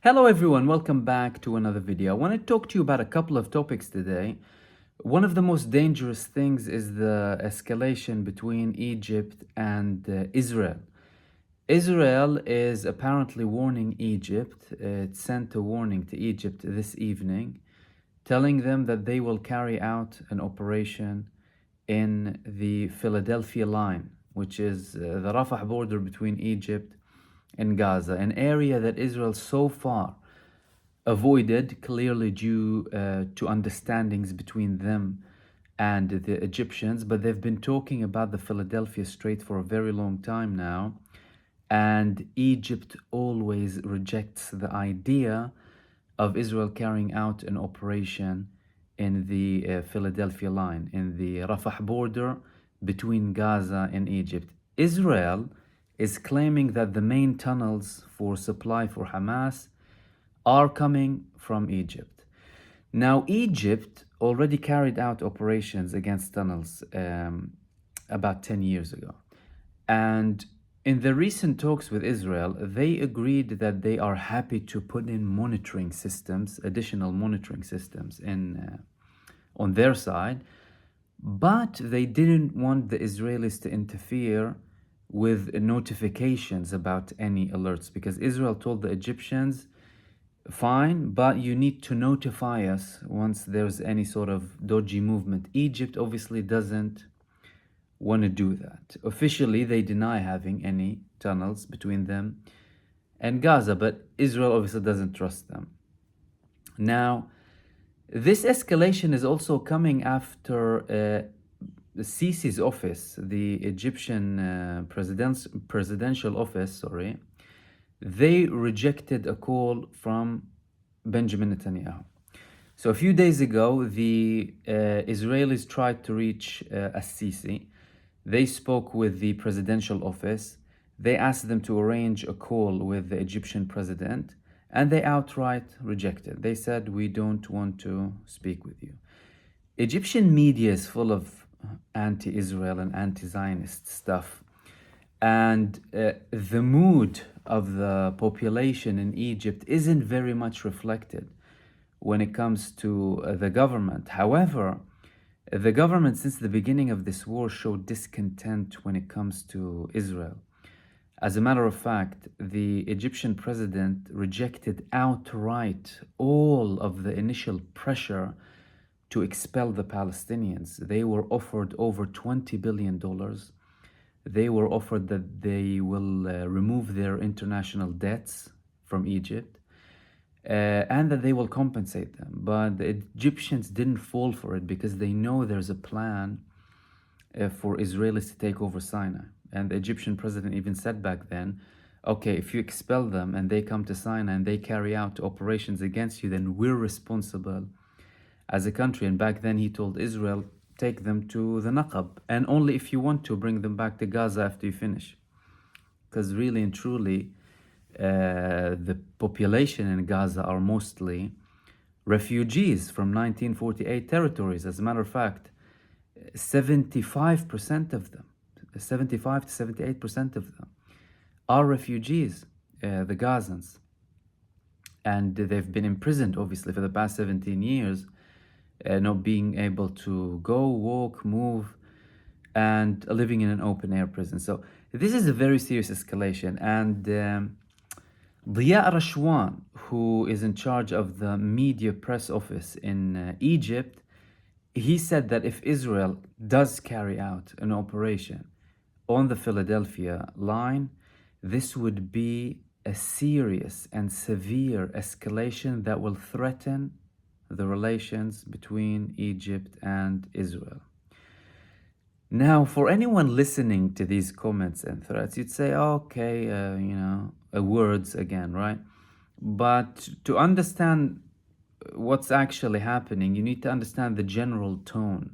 Hello everyone, welcome back to another video. I want to talk to you about a couple of topics today. One of the most dangerous things is the escalation between Egypt and Israel. Israel is apparently warning Egypt. It sent a warning to Egypt this evening, telling them that they will carry out an operation in the Philadelphia line, which is the Rafah border between Egypt and Gaza, an area that Israel so far avoided, clearly due to understandings between them and the Egyptians. But they've been talking about the Philadelphia Strait for a very long time now, and Egypt always rejects the idea of Israel carrying out an operation in the Philadelphia line, in the Rafah border between Gaza and Egypt. Israel is claiming that the main tunnels for supply for Hamas are coming from Egypt. Now, Egypt already carried out operations against tunnels about 10 years ago. And in the recent talks with Israel, they agreed that they are happy to put in monitoring systems, additional monitoring systems on their side, but they didn't want the Israelis to interfere with notifications about any alerts, because Israel told the Egyptians, fine, but you need to notify us once there's any sort of dodgy movement. Egypt obviously doesn't want to do that. Officially, they deny having any tunnels between them and Gaza, but Israel obviously doesn't trust them. Now, this escalation is also coming after the Sisi's office, the Egyptian presidential office, they rejected a call from Benjamin Netanyahu. So a few days ago, the Israelis tried to reach Sisi. They spoke with the presidential office. They asked them to arrange a call with the Egyptian president, and they outright rejected. They said, we don't want to speak with you. Egyptian media is full of anti-Israel and anti-Zionist stuff. And the mood of the population in Egypt isn't very much reflected when it comes to the government. However, the government since the beginning of this war showed discontent when it comes to Israel. As a matter of fact, the Egyptian president rejected outright all of the initial pressure to expel the Palestinians. They were offered over $20 billion. They were offered that they will remove their international debts from Egypt and that they will compensate them. But the Egyptians didn't fall for it because they know there's a plan for Israelis to take over Sinai. And the Egyptian president even said back then, okay, if you expel them and they come to Sinai and they carry out operations against you, then we're responsible as a country. And back then he told Israel, take them to the Naqab, and only if you want to bring them back to Gaza after you finish. Because really and truly, the population in Gaza are mostly refugees from 1948 territories. As a matter of fact, 75% of them, 75 to 78% of them are refugees, the Gazans. And they've been imprisoned, obviously, for the past 17 years, not being able to go, walk, move, and living in an open-air prison. So this is a very serious escalation. And Diya Rashwan, who is in charge of the media press office in Egypt, he said that if Israel does carry out an operation on the Philadelphia line, this would be a serious and severe escalation that will threaten the relations between Egypt and Israel. Now, for anyone listening to these comments and threats, you'd say, okay, words again, right? But to understand what's actually happening, you need to understand the general tone.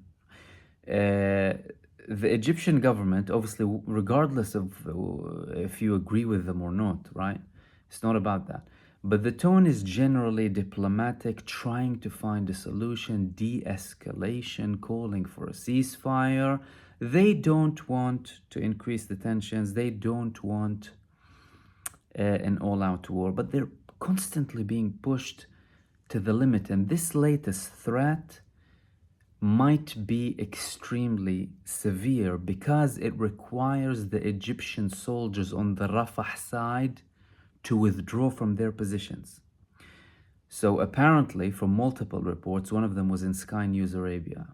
The Egyptian government, obviously, regardless of if you agree with them or not, right? It's not about that. But the tone is generally diplomatic, trying to find a solution, de-escalation, calling for a ceasefire. They don't want to increase the tensions. They don't want an all-out war, but they're constantly being pushed to the limit. And this latest threat might be extremely severe because it requires the Egyptian soldiers on the Rafah side to withdraw from their positions. So apparently, from multiple reports, one of them was in Sky News Arabia,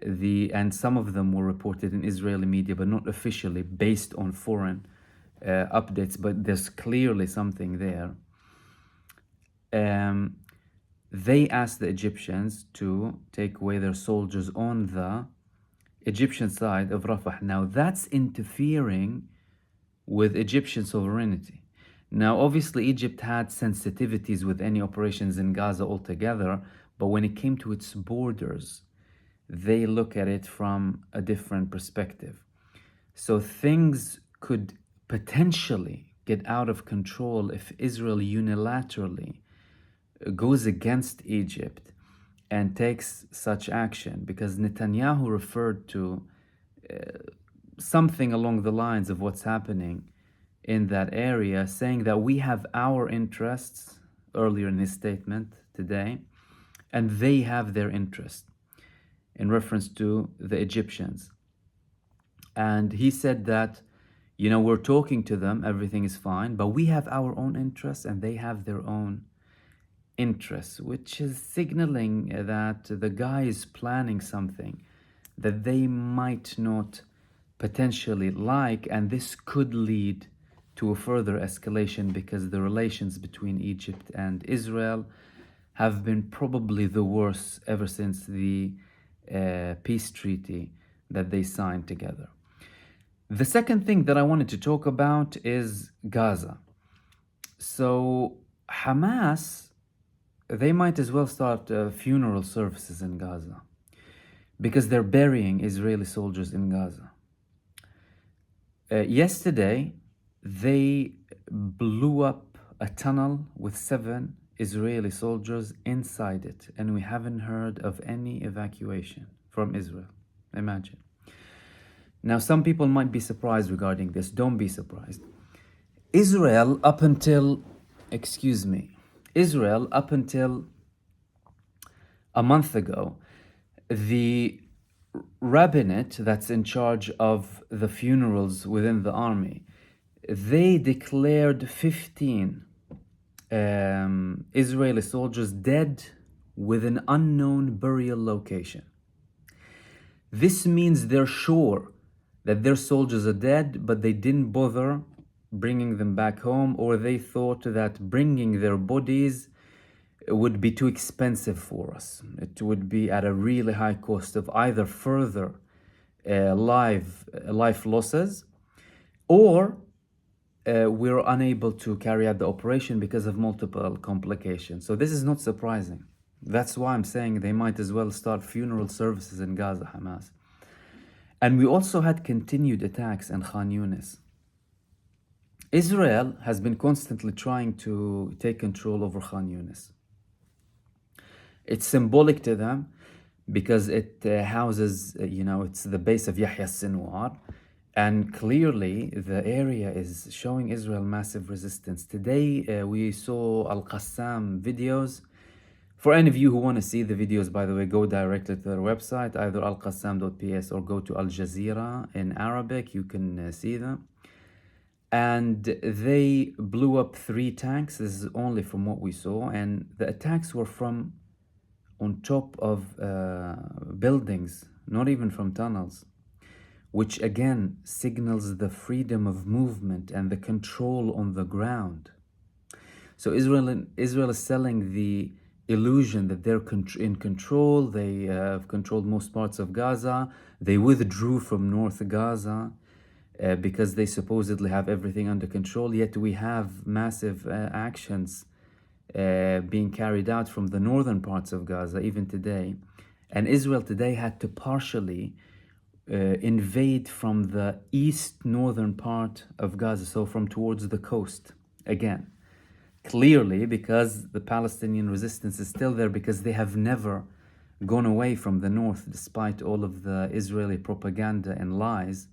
and some of them were reported in Israeli media, but not officially, based on foreign updates, but there's clearly something there. They asked the Egyptians to take away their soldiers on the Egyptian side of Rafah. Now that's interfering with Egyptian sovereignty. Now obviously Egypt had sensitivities with any operations in Gaza altogether, but when it came to its borders, they look at it from a different perspective. So things could potentially get out of control if Israel unilaterally goes against Egypt and takes such action, because Netanyahu referred to something along the lines of what's happening in that area, saying that we have our interests earlier in his statement today, and they have their interest, in reference to the Egyptians. And he said that, you know, we're talking to them, everything is fine, but we have our own interests and they have their own interests, which is signaling that the guy is planning something that they might not potentially like, and this could lead to a further escalation, because the relations between Egypt and Israel have been probably the worst ever since the peace treaty that they signed together. The second thing that I wanted to talk about is Gaza. So Hamas, they might as well start funeral services in Gaza, because they're burying Israeli soldiers in Gaza. Yesterday, they blew up a tunnel with 7 Israeli soldiers inside it, and we haven't heard of any evacuation from Israel. Imagine. Now, some people might be surprised regarding this. Don't be surprised. Israel, up until a month ago, the rabbinate that's in charge of the funerals within the army, they declared 15 Israeli soldiers dead with an unknown burial location. This means they're sure that their soldiers are dead, but they didn't bother bringing them back home, or they thought that bringing their bodies would be too expensive for us. It would be at a really high cost of either further life losses, or we're unable to carry out the operation because of multiple complications. So this is not surprising. That's why I'm saying they might as well start funeral services in Gaza, Hamas. And we also had continued attacks in Khan Yunis. Israel has been constantly trying to take control over Khan Yunis. It's symbolic to them because it houses, it's the base of Yahya Sinwar. And clearly, the area is showing Israel massive resistance. Today, we saw Al-Qassam videos. For any of you who want to see the videos, by the way, go directly to their website, either alqassam.ps or go to Al Jazeera in Arabic. You can see them. And they blew up 3 tanks. This is only from what we saw. And the attacks were from on top of buildings, not even from tunnels, which again signals the freedom of movement and the control on the ground. So Israel is selling the illusion that they're in control. They have controlled most parts of Gaza. They withdrew from North Gaza because they supposedly have everything under control, yet we have massive actions being carried out from the northern parts of Gaza even today. And Israel today had to partially invade from the east northern part of Gaza, so from towards the coast again. Clearly, because the Palestinian resistance is still there, because they have never gone away from the north despite all of the Israeli propaganda and lies.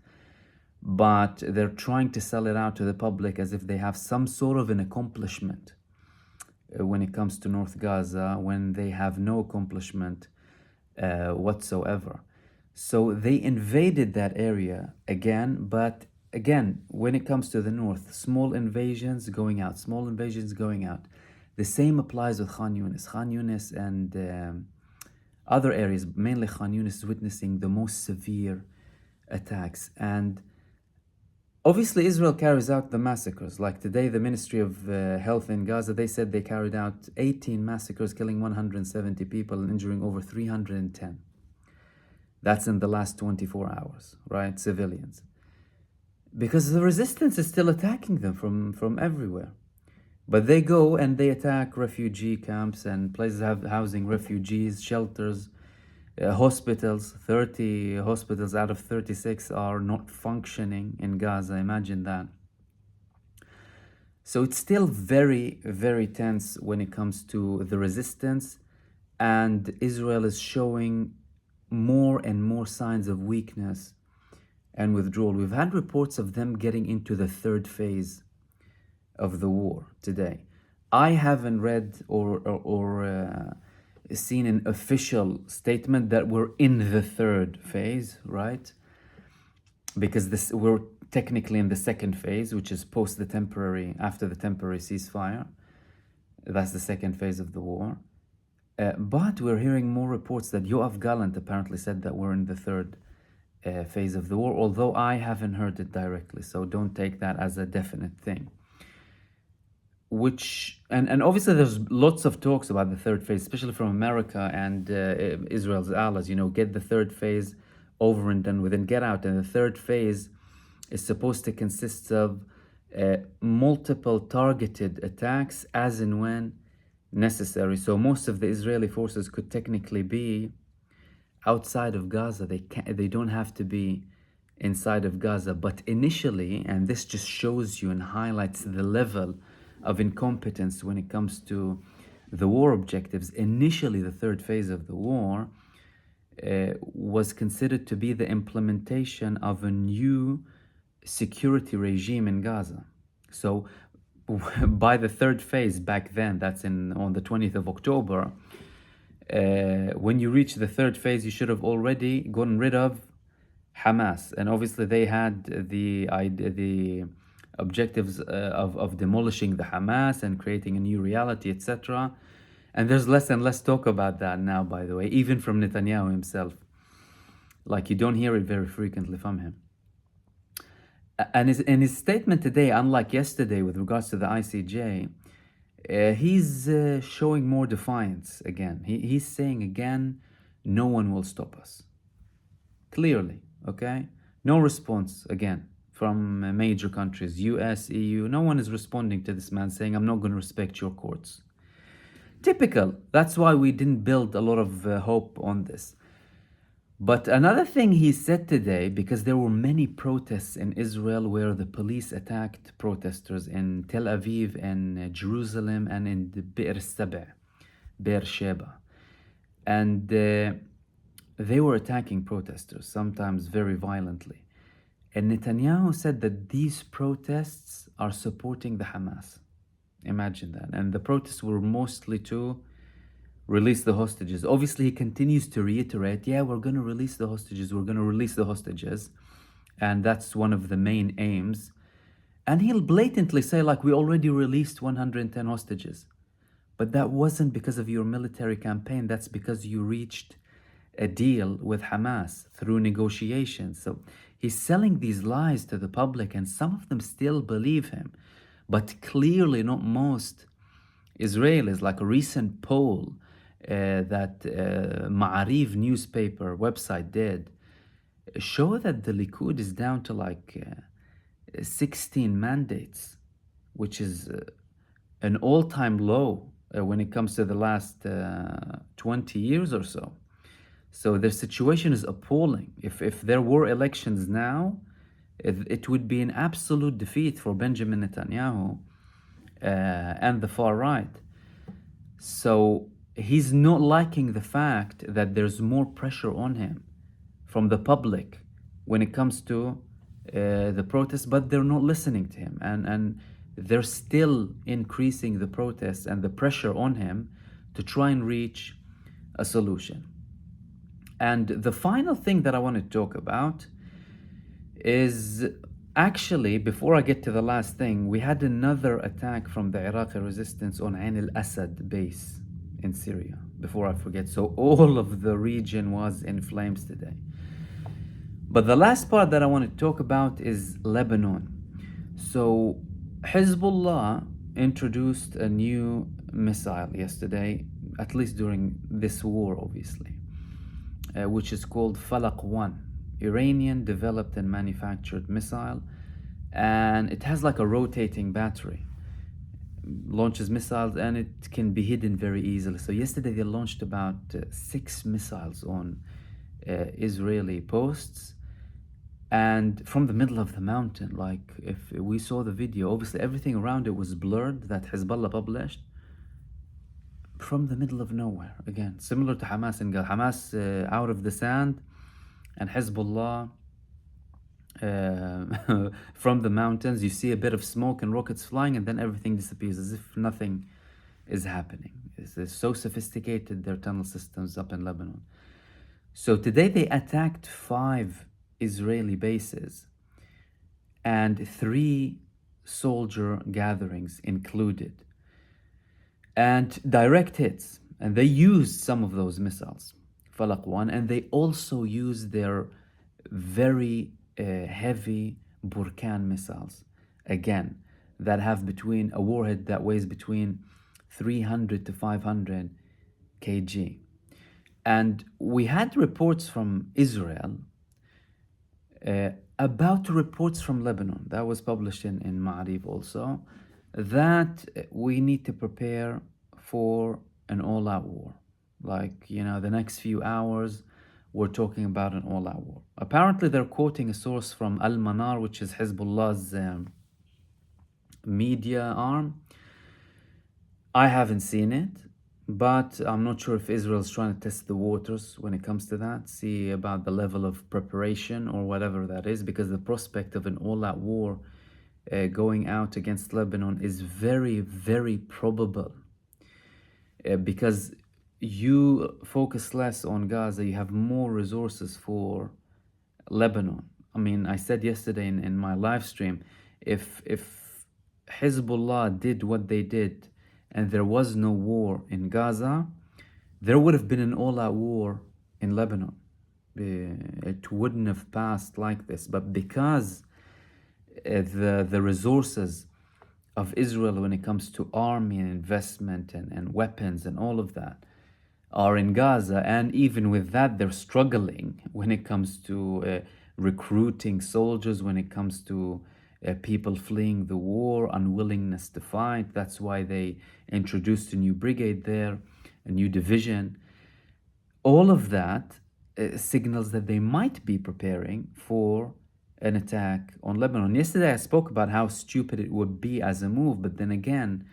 But they're trying to sell it out to the public as if they have some sort of an accomplishment when it comes to North Gaza when they have no accomplishment whatsoever. So they invaded that area again, but again, when it comes to the north, small invasions going out, small invasions going out. The same applies with Khan Yunis. Khan Yunis and other areas, mainly Khan Yunis, is witnessing the most severe attacks. And obviously, Israel carries out the massacres. Like today, the Ministry of Health in Gaza, they said they carried out 18 massacres, killing 170 people and injuring over 310. That's in the last 24 hours, right? Civilians. Because the resistance is still attacking them from everywhere. But they go and they attack refugee camps and places housing refugees, shelters, hospitals. 30 hospitals out of 36 are not functioning in Gaza. Imagine that. So it's still very, very tense when it comes to the resistance, and Israel is showing more and more signs of weakness and withdrawal. We've had reports of them getting into the third phase of the war today. I haven't read or seen an official statement that we're in the third phase, right? Because we're technically in the second phase, which is after the temporary ceasefire. That's the second phase of the war. But we're hearing more reports that Yoav Gallant apparently said that we're in the third phase of the war, although I haven't heard it directly, so don't take that as a definite thing. And obviously there's lots of talks about the third phase, especially from America and Israel's allies, get the third phase over and done with and get out. And the third phase is supposed to consist of multiple targeted attacks as and when necessary. So most of the Israeli forces could technically be outside of Gaza. They don't have to be inside of Gaza. But initially, and this just shows you and highlights the level of incompetence when it comes to the war objectives. Initially, the third phase of the war was considered to be the implementation of a new security regime in Gaza. So by the third phase back then, that's on the 20th of October, when you reach the third phase, you should have already gotten rid of Hamas. And obviously they had the objectives of demolishing the Hamas and creating a new reality, etc. And there's less and less talk about that now, by the way, even from Netanyahu himself. Like, you don't hear it very frequently from him. And in his statement today, unlike yesterday with regards to the ICJ, he's showing more defiance again. He's saying again, no one will stop us. Clearly, okay? No response again from major countries, US, EU. No one is responding to this man saying, I'm not going to respect your courts. Typical. That's why we didn't build a lot of hope on this. But another thing he said today, because there were many protests in Israel where the police attacked protesters in Tel Aviv and Jerusalem and in the Beersheba. And they were attacking protesters, sometimes very violently. And Netanyahu said that these protests are supporting the Hamas. Imagine that. And the protests were mostly to release the hostages. Obviously, he continues to reiterate, yeah, we're going to release the hostages. We're going to release the hostages. And that's one of the main aims. And he'll blatantly say, like, we already released 110 hostages. But that wasn't because of your military campaign. That's because you reached a deal with Hamas through negotiations. So he's selling these lies to the public, and some of them still believe him. But clearly not most Israelis. Like a recent poll that Ma'ariv newspaper website did show that the Likud is down to like 16 mandates, which is an all-time low when it comes to the last 20 years or so. So their situation is appalling. If there were elections now, it would be an absolute defeat for Benjamin Netanyahu and the far right. So he's not liking the fact that there's more pressure on him from the public when it comes to the protests, but they're not listening to him. And they're still increasing the protests and the pressure on him to try and reach a solution. And the final thing that I want to talk about is actually, before I get to the last thing, we had another attack from the Iraqi resistance on Ain al-Assad base in Syria, before I forget. So all of the region was in flames today. But the last part that I want to talk about is Lebanon. So Hezbollah introduced a new missile yesterday, at least during this war, obviously, which is called Falaq 1, Iranian developed and manufactured missile, and it has like a rotating battery. Launches missiles and it can be hidden very easily. So yesterday they launched about 6 missiles on Israeli posts, and from the middle of the mountain. Like, if we saw the video, obviously everything around it was blurred that Hezbollah published. From the middle of nowhere, again, similar to Hamas and Gaza. Hamas out of the sand, and Hezbollah from the mountains. You see a bit of smoke and rockets flying, and then everything disappears as if nothing is happening. They're so sophisticated, their tunnel systems up in Lebanon. So today they attacked 5 Israeli bases and 3 soldier gatherings included, and direct hits. And they used some of those missiles, Falaq 1, and they also used their very heavy Burkan missiles, again, that have between a warhead that weighs between 300 to 500 kg. And we had reports from Israel about reports from Lebanon, that was published in Ma'arif also, that we need to prepare for an all-out war. Like, you know, the next few hours, we're talking about an all-out war. Apparently, they're quoting a source from Al-Manar, which is Hezbollah's media arm. I haven't seen it, but I'm not sure if Israel's trying to test the waters when it comes to that, see about the level of preparation or whatever that is, because the prospect of an all-out war going out against Lebanon is very, very probable. Because you focus less on Gaza, you have more resources for Lebanon. I mean, I said yesterday in my live stream, if Hezbollah did what they did and there was no war in Gaza, there would have been an all-out war in Lebanon. It wouldn't have passed like this. But because the resources of Israel when it comes to army and investment and weapons and all of that are in Gaza, and even with that they're struggling when it comes to recruiting soldiers, when it comes to people fleeing the war, unwillingness to fight. That's why they introduced a new brigade there, a new division. All of that signals that they might be preparing for an attack on Lebanon. Yesterday I spoke about how stupid it would be as a move, but then again,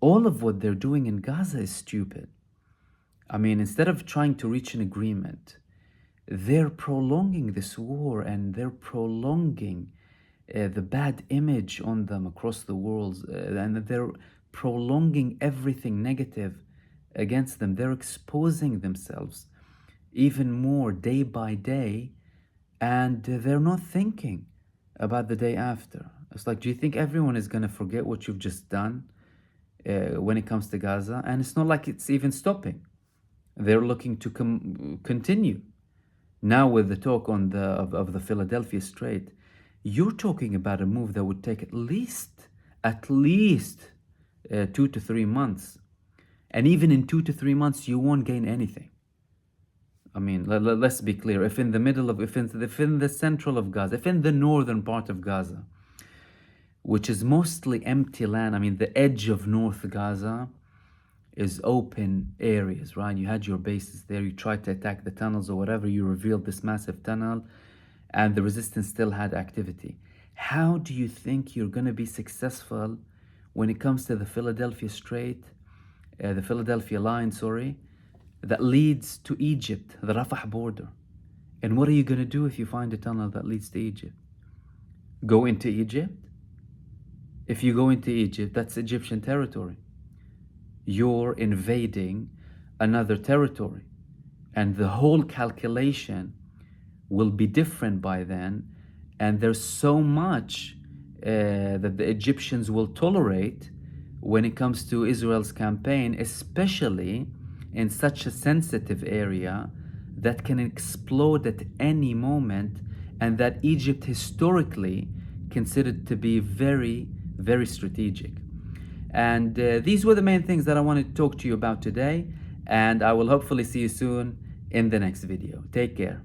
all of what they're doing in Gaza is stupid. I mean, instead of trying to reach an agreement, they're prolonging this war, and they're prolonging the bad image on them across the world, and they're prolonging everything negative against them. They're exposing themselves even more day by day, and they're not thinking about the day after. It's like, do you think everyone is going to forget what you've just done when it comes to Gaza? And it's not like it's even stopping. They're looking to continue. Now with the talk on of the Philadelphia Strait, you're talking about a move that would take at least 2 to 3 months. And even in 2 to 3 months, you won't gain anything. I mean, let's be clear. If in the central of Gaza, if in the northern part of Gaza, which is mostly empty land, I mean, the edge of North Gaza is open areas, right? You had your bases there, you tried to attack the tunnels or whatever, you revealed this massive tunnel, and the resistance still had activity. How do you think you're going to be successful when it comes to the Philadelphia Strait, the Philadelphia line, that leads to Egypt, the Rafah border? And what are you going to do if you find a tunnel that leads to Egypt? Go into Egypt? If you go into Egypt, that's Egyptian territory. You're invading another territory, and the whole calculation will be different by then. And there's so much that the Egyptians will tolerate when it comes to Israel's campaign, especially in such a sensitive area that can explode at any moment, and that Egypt historically considered to be very, very strategic. And these were the main things that I wanted to talk to you about today, and I will hopefully see you soon in the next video. Take care.